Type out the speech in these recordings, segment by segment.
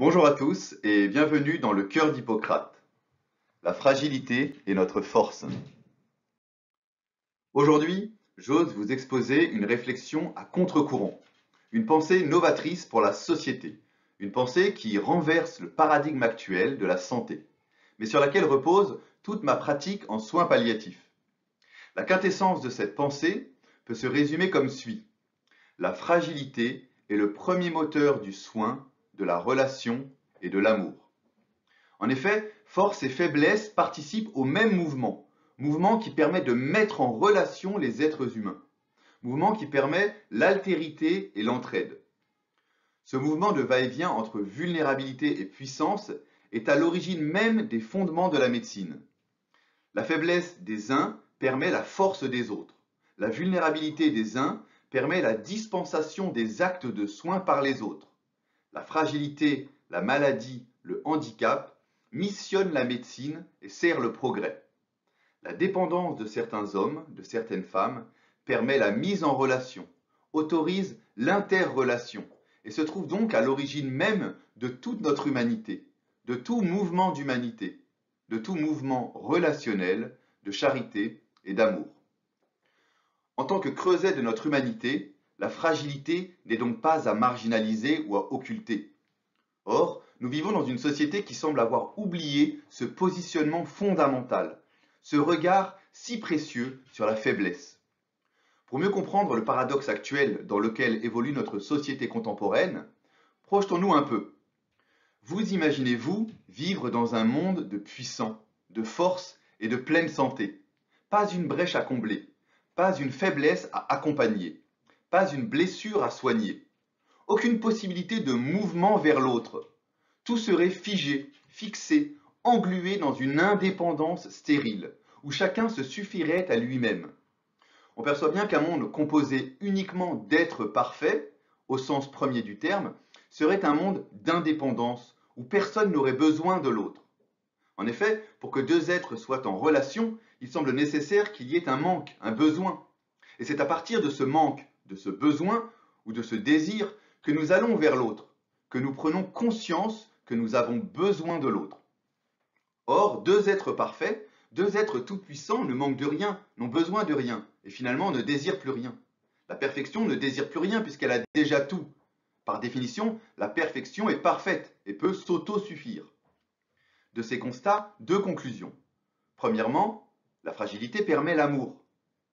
Bonjour à tous et bienvenue dans le cœur d'Hippocrate. La fragilité est notre force. Aujourd'hui, j'ose vous exposer une réflexion à contre-courant, une pensée novatrice pour la société, une pensée qui renverse le paradigme actuel de la santé, mais sur laquelle repose toute ma pratique en soins palliatifs. La quintessence de cette pensée peut se résumer comme suit. La fragilité est le premier moteur du soin, de la relation et de l'amour. En effet, force et faiblesse participent au même mouvement, mouvement qui permet de mettre en relation les êtres humains, mouvement qui permet l'altérité et l'entraide. Ce mouvement de va-et-vient entre vulnérabilité et puissance est à l'origine même des fondements de la médecine. La faiblesse des uns permet la force des autres. La vulnérabilité des uns permet la dispensation des actes de soins par les autres. La fragilité, la maladie, le handicap missionne la médecine et sert le progrès. La dépendance de certains hommes, de certaines femmes, permet la mise en relation, autorise l'interrelation et se trouve donc à l'origine même de toute notre humanité, de tout mouvement d'humanité, de tout mouvement relationnel, de charité et d'amour. En tant que creuset de notre humanité, la fragilité n'est donc pas à marginaliser ou à occulter. Or, nous vivons dans une société qui semble avoir oublié ce positionnement fondamental, ce regard si précieux sur la faiblesse. Pour mieux comprendre le paradoxe actuel dans lequel évolue notre société contemporaine, projetons-nous un peu. Vous imaginez-vous vivre dans un monde de puissants, de force et de pleine santé? Pas une brèche à combler, pas une faiblesse à accompagner, pas une blessure à soigner, aucune possibilité de mouvement vers l'autre. Tout serait figé, fixé, englué dans une indépendance stérile, où chacun se suffirait à lui-même. On perçoit bien qu'un monde composé uniquement d'êtres parfaits, au sens premier du terme, serait un monde d'indépendance, où personne n'aurait besoin de l'autre. En effet, pour que deux êtres soient en relation, il semble nécessaire qu'il y ait un manque, un besoin. Et c'est à partir de ce manque, de ce besoin ou de ce désir que nous allons vers l'autre, que nous prenons conscience que nous avons besoin de l'autre. Or, deux êtres parfaits, deux êtres tout-puissants ne manquent de rien, n'ont besoin de rien, et finalement ne désirent plus rien. La perfection ne désire plus rien puisqu'elle a déjà tout. Par définition, la perfection est parfaite et peut s'auto-suffire. De ces constats, deux conclusions. Premièrement, la fragilité permet l'amour.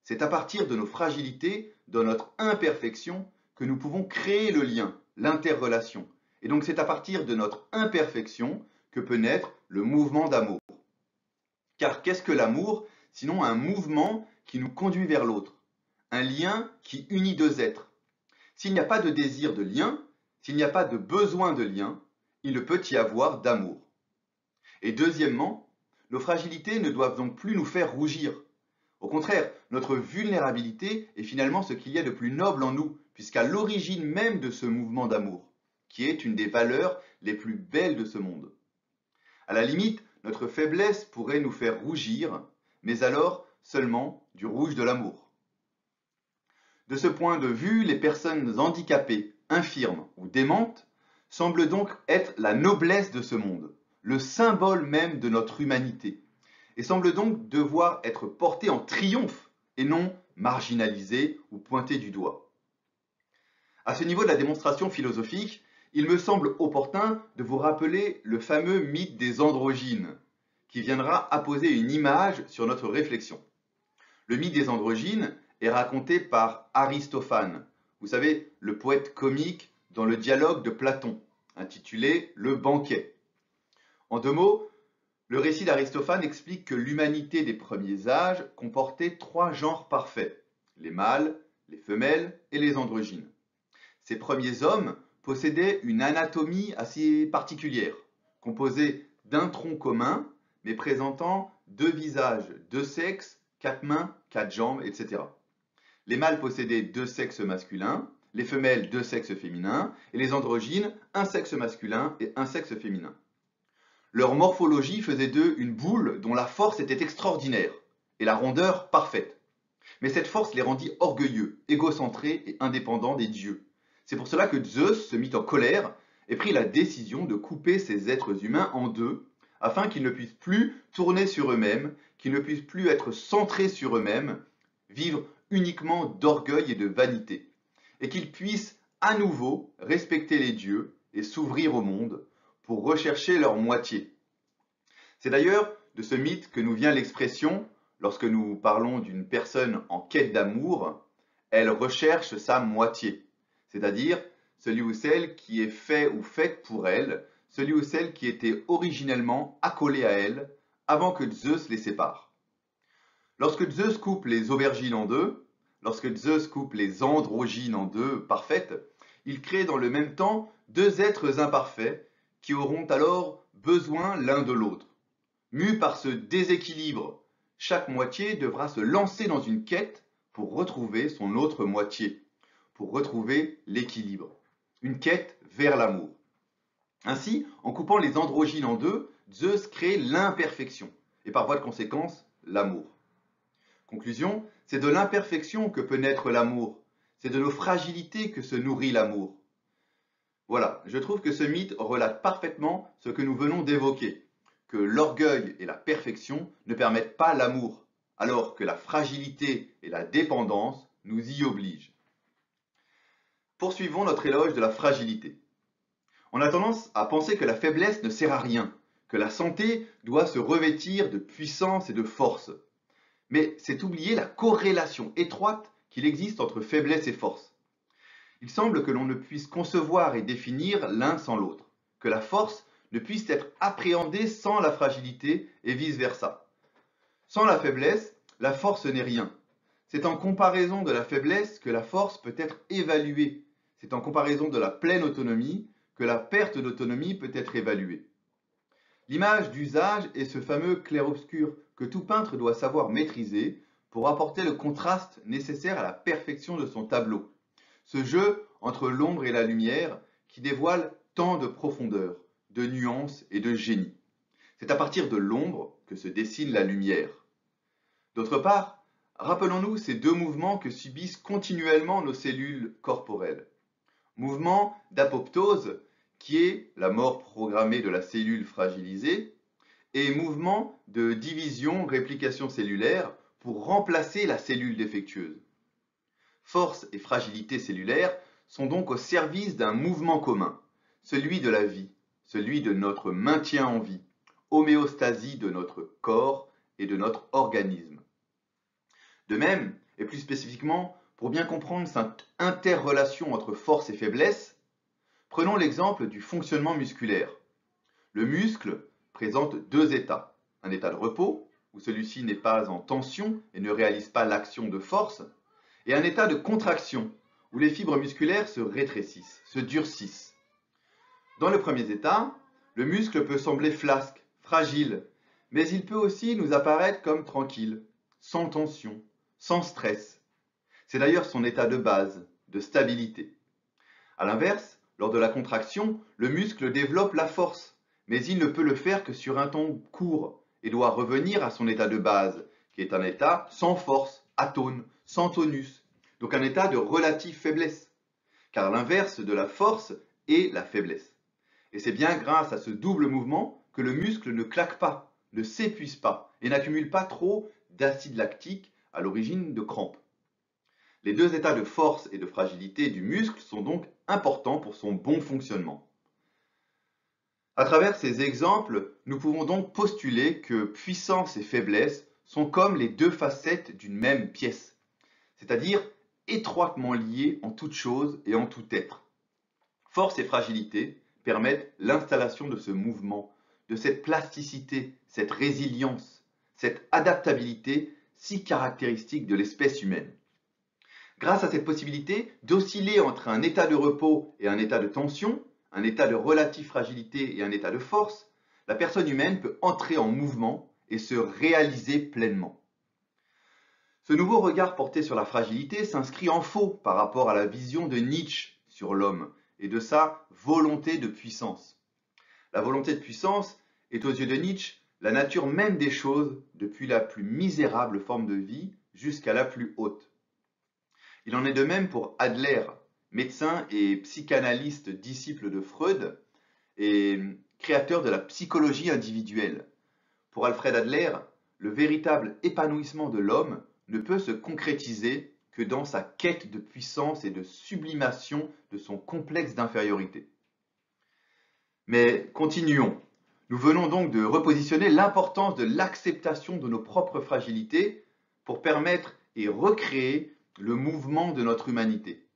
C'est à partir de nos fragilités, de notre imperfection, que nous pouvons créer le lien, l'interrelation. Et donc c'est à partir de notre imperfection que peut naître le mouvement d'amour. Car qu'est-ce que l'amour, sinon un mouvement qui nous conduit vers l'autre, un lien qui unit deux êtres. S'il n'y a pas de désir de lien, s'il n'y a pas de besoin de lien, il ne peut y avoir d'amour. Et deuxièmement, nos fragilités ne doivent donc plus nous faire rougir. Au contraire, notre vulnérabilité est finalement ce qu'il y a de plus noble en nous, puisqu'à l'origine même de ce mouvement d'amour, qui est une des valeurs les plus belles de ce monde. À la limite, notre faiblesse pourrait nous faire rougir, mais alors seulement du rouge de l'amour. De ce point de vue, les personnes handicapées, infirmes ou démentes semblent donc être la noblesse de ce monde, le symbole même de notre humanité, et semblent donc devoir être portées en triomphe et non marginalisées ou pointées du doigt. À ce niveau de la démonstration philosophique, il me semble opportun de vous rappeler le fameux mythe des androgynes, qui viendra apposer une image sur notre réflexion. Le mythe des androgynes est raconté par Aristophane, vous savez, le poète comique dans le dialogue de Platon, intitulé Le banquet. En deux mots, le récit d'Aristophane explique que l'humanité des premiers âges comportait trois genres parfaits, les mâles, les femelles et les androgynes. Ces premiers hommes possédaient une anatomie assez particulière, composée d'un tronc commun, mais présentant deux visages, deux sexes, quatre mains, quatre jambes, etc. Les mâles possédaient deux sexes masculins, les femelles deux sexes féminins, et les androgynes un sexe masculin et un sexe féminin. Leur morphologie faisait d'eux une boule dont la force était extraordinaire et la rondeur parfaite. Mais cette force les rendit orgueilleux, égocentrés et indépendants des dieux. C'est pour cela que Zeus se mit en colère et prit la décision de couper ces êtres humains en deux, afin qu'ils ne puissent plus tourner sur eux-mêmes, qu'ils ne puissent plus être centrés sur eux-mêmes, vivre uniquement d'orgueil et de vanité, et qu'ils puissent à nouveau respecter les dieux et s'ouvrir au monde pour rechercher leur moitié. C'est d'ailleurs de ce mythe que nous vient l'expression, lorsque nous parlons d'une personne en quête d'amour, elle recherche sa moitié, c'est-à-dire celui ou celle qui est fait ou faite pour elle, celui ou celle qui était originellement accolé à elle avant que Zeus les sépare. Lorsque Zeus coupe les aubergines en deux, lorsque Zeus coupe les androgynes en deux parfaites, il crée dans le même temps deux êtres imparfaits qui auront alors besoin l'un de l'autre. Mus par ce déséquilibre, chaque moitié devra se lancer dans une quête pour retrouver son autre moitié, pour retrouver l'équilibre. Une quête vers l'amour. Ainsi, en coupant les androgynes en deux, Zeus crée l'imperfection, et par voie de conséquence, l'amour. Conclusion, c'est de l'imperfection que peut naître l'amour, c'est de nos fragilités que se nourrit l'amour. Voilà, je trouve que ce mythe relate parfaitement ce que nous venons d'évoquer, que l'orgueil et la perfection ne permettent pas l'amour, alors que la fragilité et la dépendance nous y obligent. Poursuivons notre éloge de la fragilité. On a tendance à penser que la faiblesse ne sert à rien, que la santé doit se revêtir de puissance et de force. Mais c'est oublier la corrélation étroite qu'il existe entre faiblesse et force. Il semble que l'on ne puisse concevoir et définir l'un sans l'autre, que la force ne puisse être appréhendée sans la fragilité et vice-versa. Sans la faiblesse, la force n'est rien. C'est en comparaison de la faiblesse que la force peut être évaluée. C'est en comparaison de la pleine autonomie que la perte d'autonomie peut être évaluée. L'image d'usage est ce fameux clair-obscur que tout peintre doit savoir maîtriser pour apporter le contraste nécessaire à la perfection de son tableau. Ce jeu entre l'ombre et la lumière qui dévoile tant de profondeur, de nuances et de génie. C'est à partir de l'ombre que se dessine la lumière. D'autre part, rappelons-nous ces deux mouvements que subissent continuellement nos cellules corporelles. Mouvement d'apoptose, qui est la mort programmée de la cellule fragilisée, et mouvement de division-réplication cellulaire pour remplacer la cellule défectueuse. Force et fragilité cellulaire sont donc au service d'un mouvement commun, celui de la vie, celui de notre maintien en vie, homéostasie de notre corps et de notre organisme. De même, et plus spécifiquement, pour bien comprendre cette interrelation entre force et faiblesse, prenons l'exemple du fonctionnement musculaire. Le muscle présente deux états. Un état de repos, où celui-ci n'est pas en tension et ne réalise pas l'action de force, et un état de contraction, où les fibres musculaires se rétrécissent, se durcissent. Dans le premier état, le muscle peut sembler flasque, fragile, mais il peut aussi nous apparaître comme tranquille, sans tension, sans stress. C'est d'ailleurs son état de base, de stabilité. A l'inverse, lors de la contraction, le muscle développe la force, mais il ne peut le faire que sur un temps court et doit revenir à son état de base, qui est un état sans force, atone, sans tonus, donc un état de relative faiblesse, car l'inverse de la force est la faiblesse. Et c'est bien grâce à ce double mouvement que le muscle ne claque pas, ne s'épuise pas et n'accumule pas trop d'acide lactique à l'origine de crampes. Les deux états de force et de fragilité du muscle sont donc importants pour son bon fonctionnement. À travers ces exemples, nous pouvons donc postuler que puissance et faiblesse sont comme les deux facettes d'une même pièce, c'est-à-dire étroitement liées en toute chose et en tout être. Force et fragilité permettent l'installation de ce mouvement, de cette plasticité, cette résilience, cette adaptabilité si caractéristique de l'espèce humaine. Grâce à cette possibilité d'osciller entre un état de repos et un état de tension, un état de relative fragilité et un état de force, la personne humaine peut entrer en mouvement et se réaliser pleinement. Ce nouveau regard porté sur la fragilité s'inscrit en faux par rapport à la vision de Nietzsche sur l'homme et de sa volonté de puissance. La volonté de puissance est aux yeux de Nietzsche la nature même des choses, depuis la plus misérable forme de vie jusqu'à la plus haute. Il en est de même pour Adler, médecin et psychanalyste disciple de Freud et créateur de la psychologie individuelle. Pour Alfred Adler, le véritable épanouissement de l'homme ne peut se concrétiser que dans sa quête de puissance et de sublimation de son complexe d'infériorité. Mais continuons. Nous venons donc de repositionner l'importance de l'acceptation de nos propres fragilités pour permettre et recréer le mouvement de notre humanité.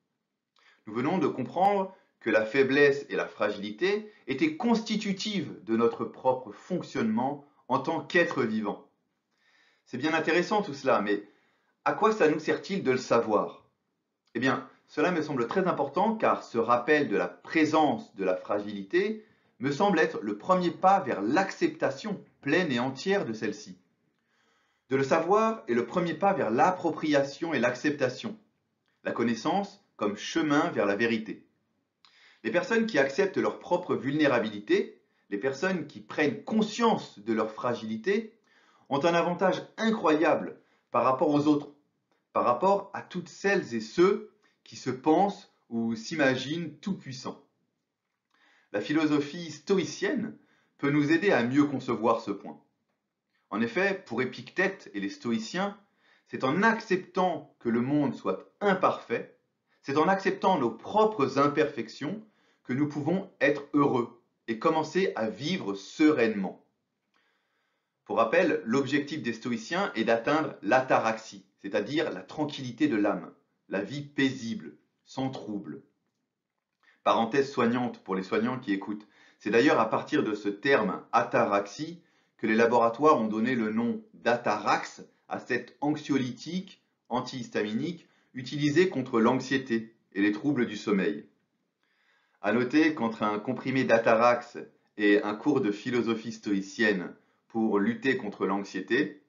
Nous venons de comprendre que la faiblesse et la fragilité étaient constitutives de notre propre fonctionnement en tant qu'être vivant. C'est bien intéressant tout cela, mais à quoi ça nous sert-il de le savoir? Eh bien, cela me semble très important car ce rappel de la présence de la fragilité me semble être le premier pas vers l'acceptation pleine et entière de celle-ci. De le savoir est le premier pas vers l'appropriation et l'acceptation, la connaissance comme chemin vers la vérité. Les personnes qui acceptent leur propre vulnérabilité, les personnes qui prennent conscience de leur fragilité, ont un avantage incroyable par rapport aux autres, par rapport à toutes celles et ceux qui se pensent ou s'imaginent tout-puissants. La philosophie stoïcienne peut nous aider à mieux concevoir ce point. En effet, pour Épictète et les stoïciens, c'est en acceptant que le monde soit imparfait, c'est en acceptant nos propres imperfections que nous pouvons être heureux et commencer à vivre sereinement. Pour rappel, l'objectif des stoïciens est d'atteindre l'ataraxie, c'est-à-dire la tranquillité de l'âme, la vie paisible, sans trouble. Parenthèse soignante pour les soignants qui écoutent. C'est d'ailleurs à partir de ce terme ataraxie que les laboratoires ont donné le nom d'atarax à cet anxiolytique antihistaminique utilisé contre l'anxiété et les troubles du sommeil. À noter qu'entre un comprimé d'atarax et un cours de philosophie stoïcienne pour lutter contre l'anxiété,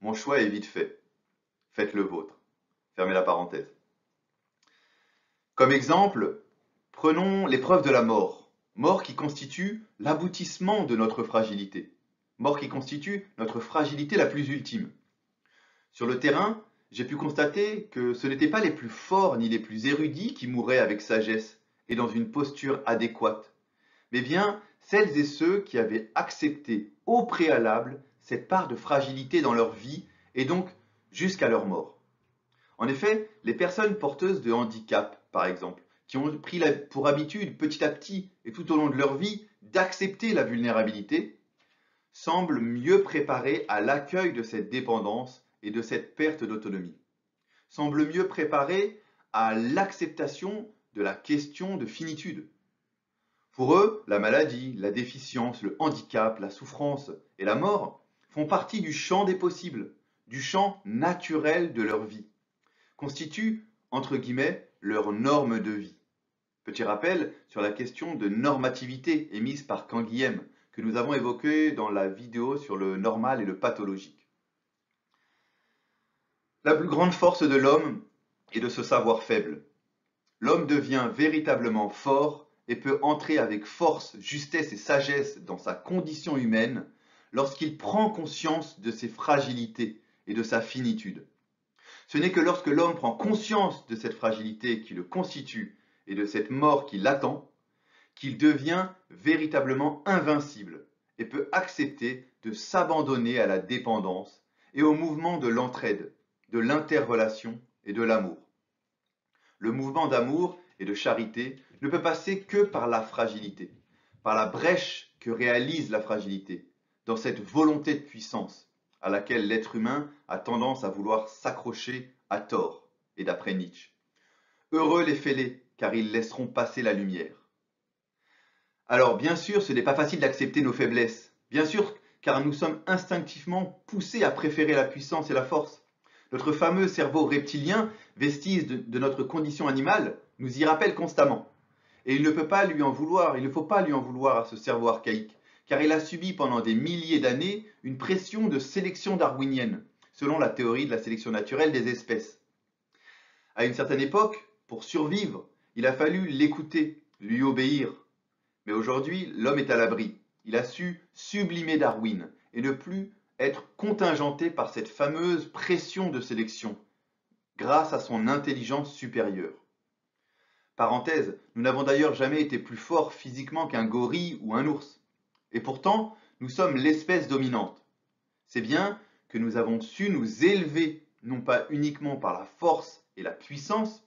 mon choix est vite fait. Faites le vôtre. Fermez la parenthèse. Comme exemple, prenons l'épreuve de la mort. Mort qui constitue l'aboutissement de notre fragilité. Mort qui constitue notre fragilité la plus ultime. Sur le terrain, j'ai pu constater que ce n'étaient pas les plus forts ni les plus érudits qui mouraient avec sagesse et dans une posture adéquate, mais bien celles et ceux qui avaient accepté au préalable cette part de fragilité dans leur vie et donc jusqu'à leur mort. En effet, les personnes porteuses de handicap, par exemple, qui ont pris pour habitude petit à petit et tout au long de leur vie d'accepter la vulnérabilité, semblent mieux préparées à l'accueil de cette dépendance et de cette perte d'autonomie, semblent mieux préparées à l'acceptation de la question de finitude. Pour eux, la maladie, la déficience, le handicap, la souffrance et la mort font partie du champ des possibles, du champ naturel de leur vie, constituent, entre guillemets, leur norme de vie. Petit rappel sur la question de normativité émise par Canguilhem, que nous avons évoquée dans la vidéo sur le normal et le pathologique. La plus grande force de l'homme est de se savoir faible. L'homme devient véritablement fort et peut entrer avec force, justesse et sagesse dans sa condition humaine lorsqu'il prend conscience de ses fragilités et de sa finitude. Ce n'est que lorsque l'homme prend conscience de cette fragilité qui le constitue et de cette mort qui l'attend, qu'il devient véritablement invincible et peut accepter de s'abandonner à la dépendance et au mouvement de l'entraide, de l'interrelation et de l'amour. Le mouvement d'amour et de charité ne peut passer que par la fragilité, par la brèche que réalise la fragilité, dans cette volonté de puissance à laquelle l'être humain a tendance à vouloir s'accrocher à tort, et d'après Nietzsche. Heureux les fêlés, car ils laisseront passer la lumière. Alors, bien sûr, ce n'est pas facile d'accepter nos faiblesses, bien sûr, car nous sommes instinctivement poussés à préférer la puissance et la force. Notre fameux cerveau reptilien, vestige de notre condition animale, nous y rappelle constamment. Et il ne faut pas lui en vouloir à ce cerveau archaïque, car il a subi pendant des milliers d'années une pression de sélection darwinienne, selon la théorie de la sélection naturelle des espèces. À une certaine époque, pour survivre, il a fallu l'écouter, lui obéir. Mais aujourd'hui, l'homme est à l'abri. Il a su sublimer Darwin et ne plus être contingenté par cette fameuse pression de sélection, grâce à son intelligence supérieure. Parenthèse, nous n'avons d'ailleurs jamais été plus forts physiquement qu'un gorille ou un ours. Et pourtant, nous sommes l'espèce dominante. C'est bien que nous avons su nous élever, non pas uniquement par la force et la puissance,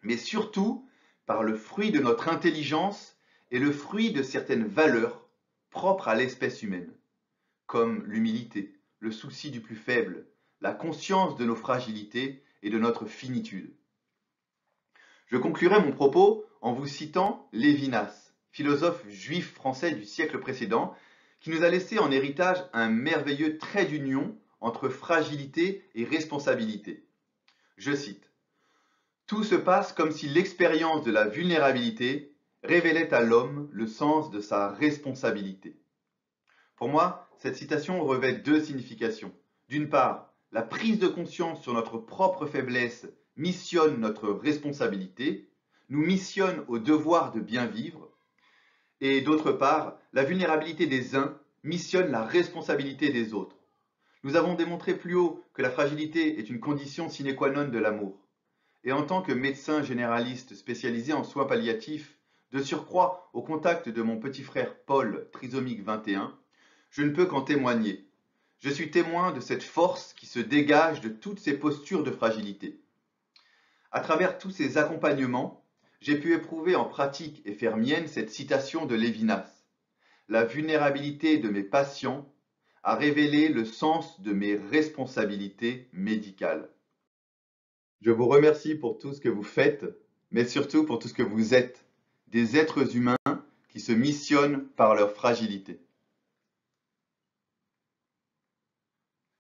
mais surtout par le fruit de notre intelligence et le fruit de certaines valeurs propres à l'espèce humaine, comme l'humilité, le souci du plus faible, la conscience de nos fragilités et de notre finitude. Je conclurai mon propos en vous citant Lévinas, philosophe juif français du siècle précédent, qui nous a laissé en héritage un merveilleux trait d'union entre fragilité et responsabilité. Je cite: tout se passe comme si l'expérience de la vulnérabilité révélait à l'homme le sens de sa responsabilité. Pour moi, cette citation revêt deux significations. D'une part, la prise de conscience sur notre propre faiblesse missionne notre responsabilité, nous missionne au devoir de bien vivre, et d'autre part, la vulnérabilité des uns missionne la responsabilité des autres. Nous avons démontré plus haut que la fragilité est une condition sine qua non de l'amour. Et en tant que médecin généraliste spécialisé en soins palliatifs, de surcroît au contact de mon petit frère Paul, trisomique 21, je ne peux qu'en témoigner. Je suis témoin de cette force qui se dégage de toutes ces postures de fragilité. À travers tous ces accompagnements, j'ai pu éprouver en pratique et faire mienne cette citation de Lévinas. La vulnérabilité de mes patients a révélé le sens de mes responsabilités médicales. Je vous remercie pour tout ce que vous faites, mais surtout pour tout ce que vous êtes, des êtres humains qui se missionnent par leur fragilité.